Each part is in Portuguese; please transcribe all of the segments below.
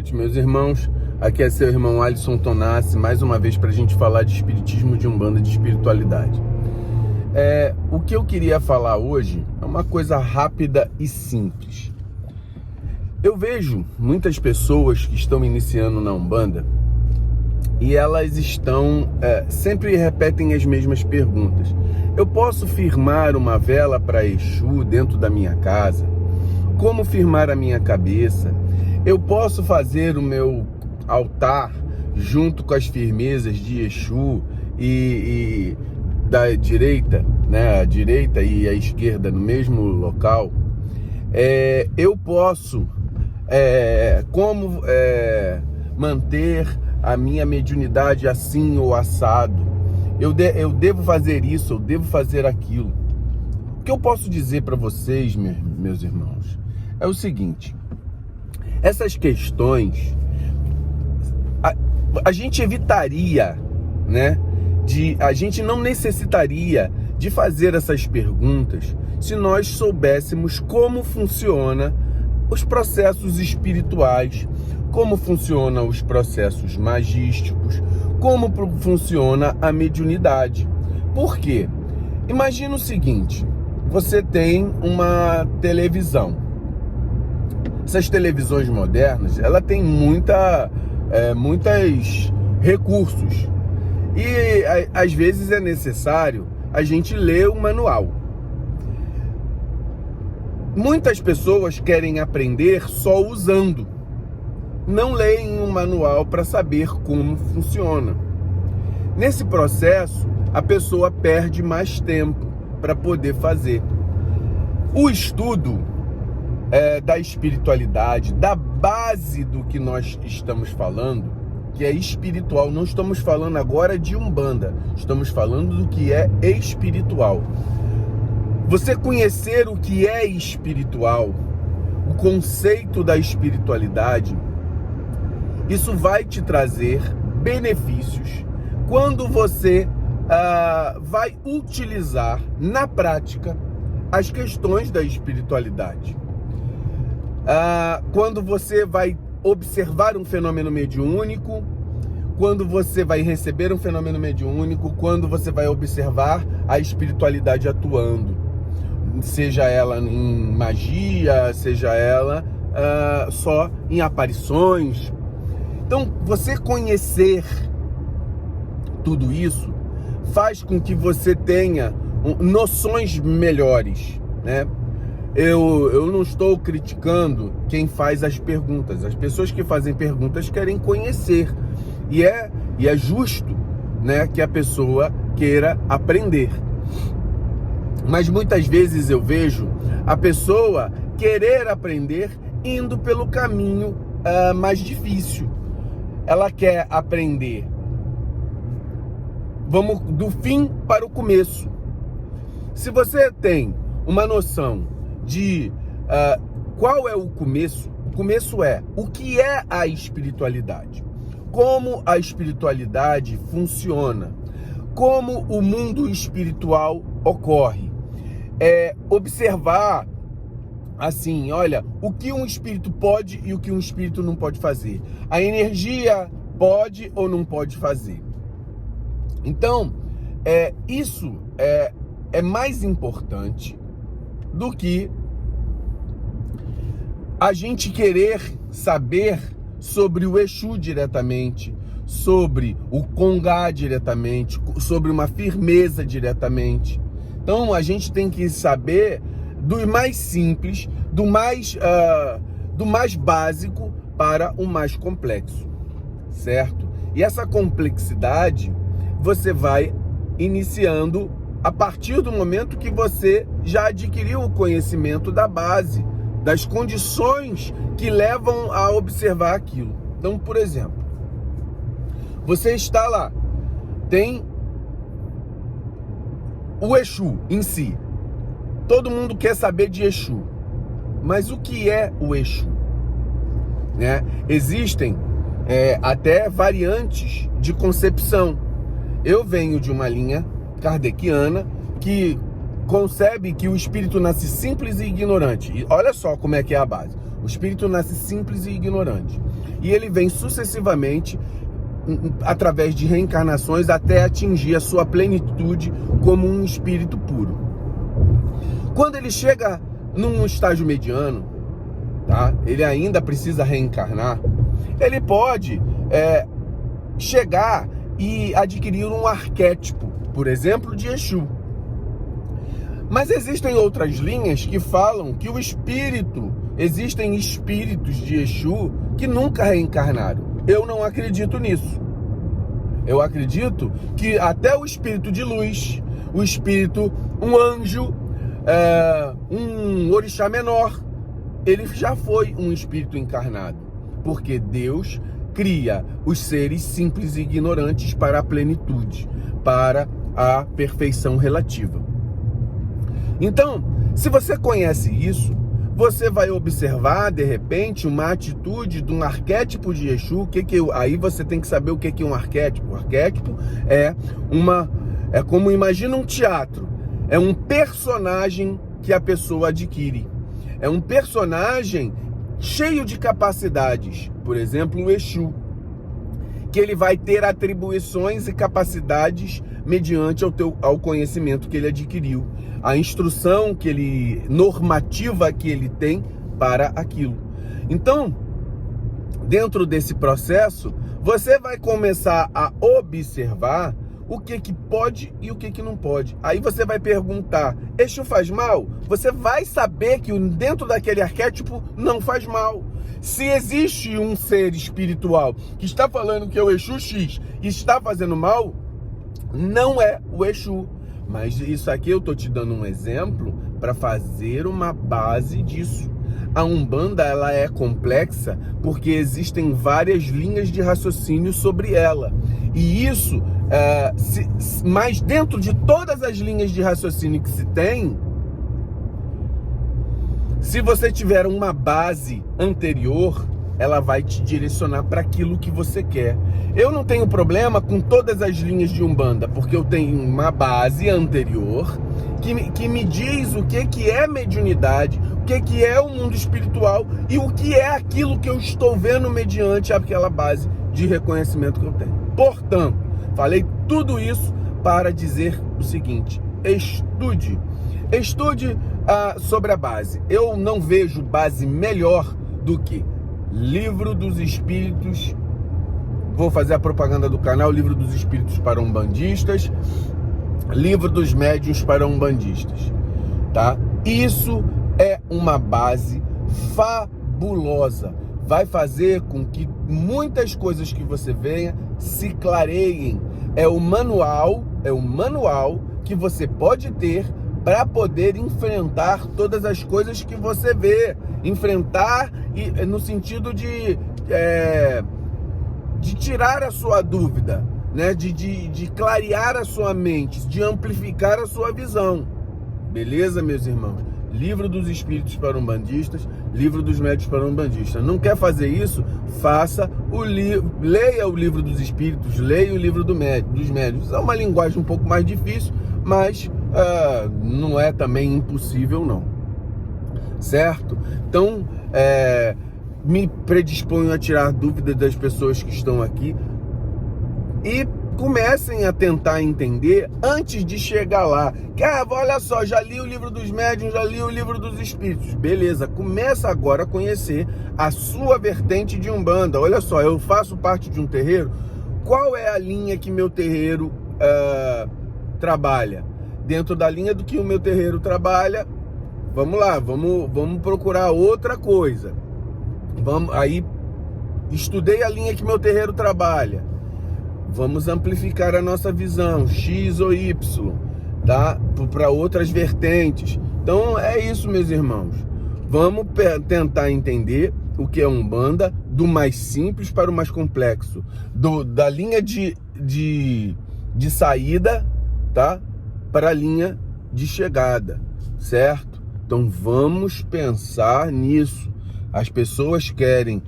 noite, meus irmãos. Aqui é seu irmão Alisson Tonassi, mais uma vez para a gente falar de espiritismo, de umbanda, de espiritualidade. O que eu queria falar hoje é uma coisa rápida e simples. Eu vejo muitas pessoas que estão iniciando na umbanda e elas estão sempre repetem as mesmas perguntas. Eu posso firmar uma vela para Exu dentro da minha casa? Como firmar a minha cabeça? Eu posso fazer o meu altar junto com as firmezas de Exu e da direita, né? A direita e a esquerda no mesmo local? Eu posso como manter a minha mediunidade assim ou assado? Eu devo fazer isso, eu devo fazer aquilo. O que eu posso dizer para vocês, meus irmãos, é o seguinte: essas questões a gente evitaria, né? A gente não necessitaria de fazer essas perguntas se nós soubéssemos como funciona os processos espirituais, como funcionam os processos magísticos, como funciona a mediunidade. Por quê? Imagina o seguinte: você tem uma televisão. Essas televisões modernas, ela tem muitos recursos. E às vezes é necessário a gente ler o manual. Muitas pessoas querem aprender só usando. Não leem um manual para saber como funciona. Nesse processo, a pessoa perde mais tempo para poder fazer. O estudo da espiritualidade, da base do que nós estamos falando, que é espiritual. Não estamos falando agora de umbanda, estamos falando do que é espiritual. Você conhecer o que é espiritual, o conceito da espiritualidade, isso vai te trazer benefícios quando você vai utilizar na prática as questões da espiritualidade. Quando você vai observar um fenômeno mediúnico, quando você vai receber um fenômeno mediúnico, quando você vai observar a espiritualidade atuando, seja ela em magia, seja ela só em aparições. Então, você conhecer tudo isso faz com que você tenha noções melhores, né? Eu não estou criticando quem faz as perguntas. As pessoas que fazem perguntas querem conhecer. E é justo, né, que a pessoa queira aprender. Mas muitas vezes eu vejo a pessoa querer aprender indo pelo caminho mais difícil. Ela quer aprender, vamos do fim para o começo. Se você tem uma noção de qual é o começo é o que é a espiritualidade, como a espiritualidade funciona, como o mundo espiritual ocorre, observar assim, olha, o que um espírito pode e o que um espírito não pode fazer, a energia pode ou não pode fazer. Então, isso é mais importante do que a gente querer saber sobre o Exu diretamente, sobre o Congá diretamente, sobre uma firmeza diretamente. Então a gente tem que saber do mais simples, do mais básico para o mais complexo, certo? E essa complexidade você vai iniciando a partir do momento que você já adquiriu o conhecimento da base, das condições que levam a observar aquilo. Então, por exemplo, você está lá, tem o Exu em si. Todo mundo quer saber de Exu. Mas o que é o Exu? Né? Existem até variantes de concepção. Eu venho de uma linha kardeciana que concebe que o espírito nasce simples e ignorante. E olha só como é que é a base. O espírito nasce simples e ignorante. e ele vem sucessivamente através de reencarnações até atingir a sua plenitude como um espírito puro. Quando ele chega num estágio mediano, tá? Ele ainda precisa reencarnar, ele pode chegar e adquirir um arquétipo, por exemplo, de Exu. Mas existem outras linhas que falam que existem espíritos de Exu que nunca reencarnaram. Eu não acredito nisso. Eu acredito que até o espírito de luz, o espírito, um anjo, um orixá menor, ele já foi um espírito encarnado. Porque Deus cria os seres simples e ignorantes para a plenitude, para a perfeição relativa. Então, se você conhece isso, você vai observar, de repente, uma atitude de um arquétipo de Exu. Aí você tem que saber o que é um arquétipo. O arquétipo é como, imagina um teatro. É um personagem que a pessoa adquire. É um personagem cheio de capacidades. Por exemplo, o Exu, que ele vai ter atribuições e capacidades mediante ao conhecimento que ele adquiriu, a instrução normativa que ele tem para aquilo. Então, dentro desse processo, você vai começar a observar o que pode e o que não pode. Aí você vai perguntar, Exu faz mal? Você vai saber que dentro daquele arquétipo não faz mal. Se existe um ser espiritual que está falando que é o Exu X e está fazendo mal, não é o Exu. Mas isso aqui eu estou te dando um exemplo para fazer uma base disso. A Umbanda, ela é complexa porque existem várias linhas de raciocínio sobre ela. E isso, mas dentro de todas as linhas de raciocínio que se tem, se você tiver uma base anterior, ela vai te direcionar para aquilo que você quer. Eu não tenho problema com todas as linhas de Umbanda, porque eu tenho uma base anterior que me diz o que é mediunidade, o que é o mundo espiritual e o que é aquilo que eu estou vendo mediante aquela base de reconhecimento que eu tenho. Portanto, falei tudo isso para dizer o seguinte: estude sobre a base. Eu não vejo base melhor do que Livro dos Espíritos. Vou fazer a propaganda do canal: Livro dos Espíritos para Umbandistas, Livro dos Médiuns para Umbandistas, tá? Isso é uma base fabulosa. Vai fazer com que muitas coisas que você venha se clareiem. É o manual que você pode ter para poder enfrentar todas as coisas que você vê. Enfrentar no sentido de tirar a sua dúvida, né? de clarear a sua mente, de amplificar a sua visão. Beleza, meus irmãos? Livro dos Espíritos para Umbandistas, Livro dos Médiuns para Umbandistas. Não quer fazer isso? Faça leia o Livro dos Espíritos, leia o Livro dos Médiuns. É uma linguagem um pouco mais difícil, mas não é também impossível, não. Certo? Então, me predisponho a tirar dúvidas das pessoas que estão aqui e comecem a tentar entender antes de chegar lá. Olha só, já li o Livro dos Médiuns, já li o Livro dos Espíritos. Beleza, começa agora a conhecer a sua vertente de Umbanda. Olha só, eu faço parte de um terreiro. Qual é a linha que meu terreiro trabalha? Dentro da linha do que o meu terreiro trabalha, vamos lá, vamos procurar outra coisa. Aí, estudei a linha que meu terreiro trabalha. Vamos amplificar a nossa visão, X ou Y, tá? Para outras vertentes. Então é isso, meus irmãos. Vamos tentar entender o que é Umbanda, do mais simples para o mais complexo, da linha de saída, tá? Para a linha de chegada, certo? Então vamos pensar nisso. As pessoas querem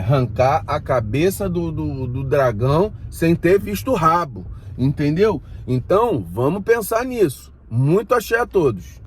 arrancar a cabeça do dragão sem ter visto o rabo, entendeu? Então vamos pensar nisso. Muito axé a todos.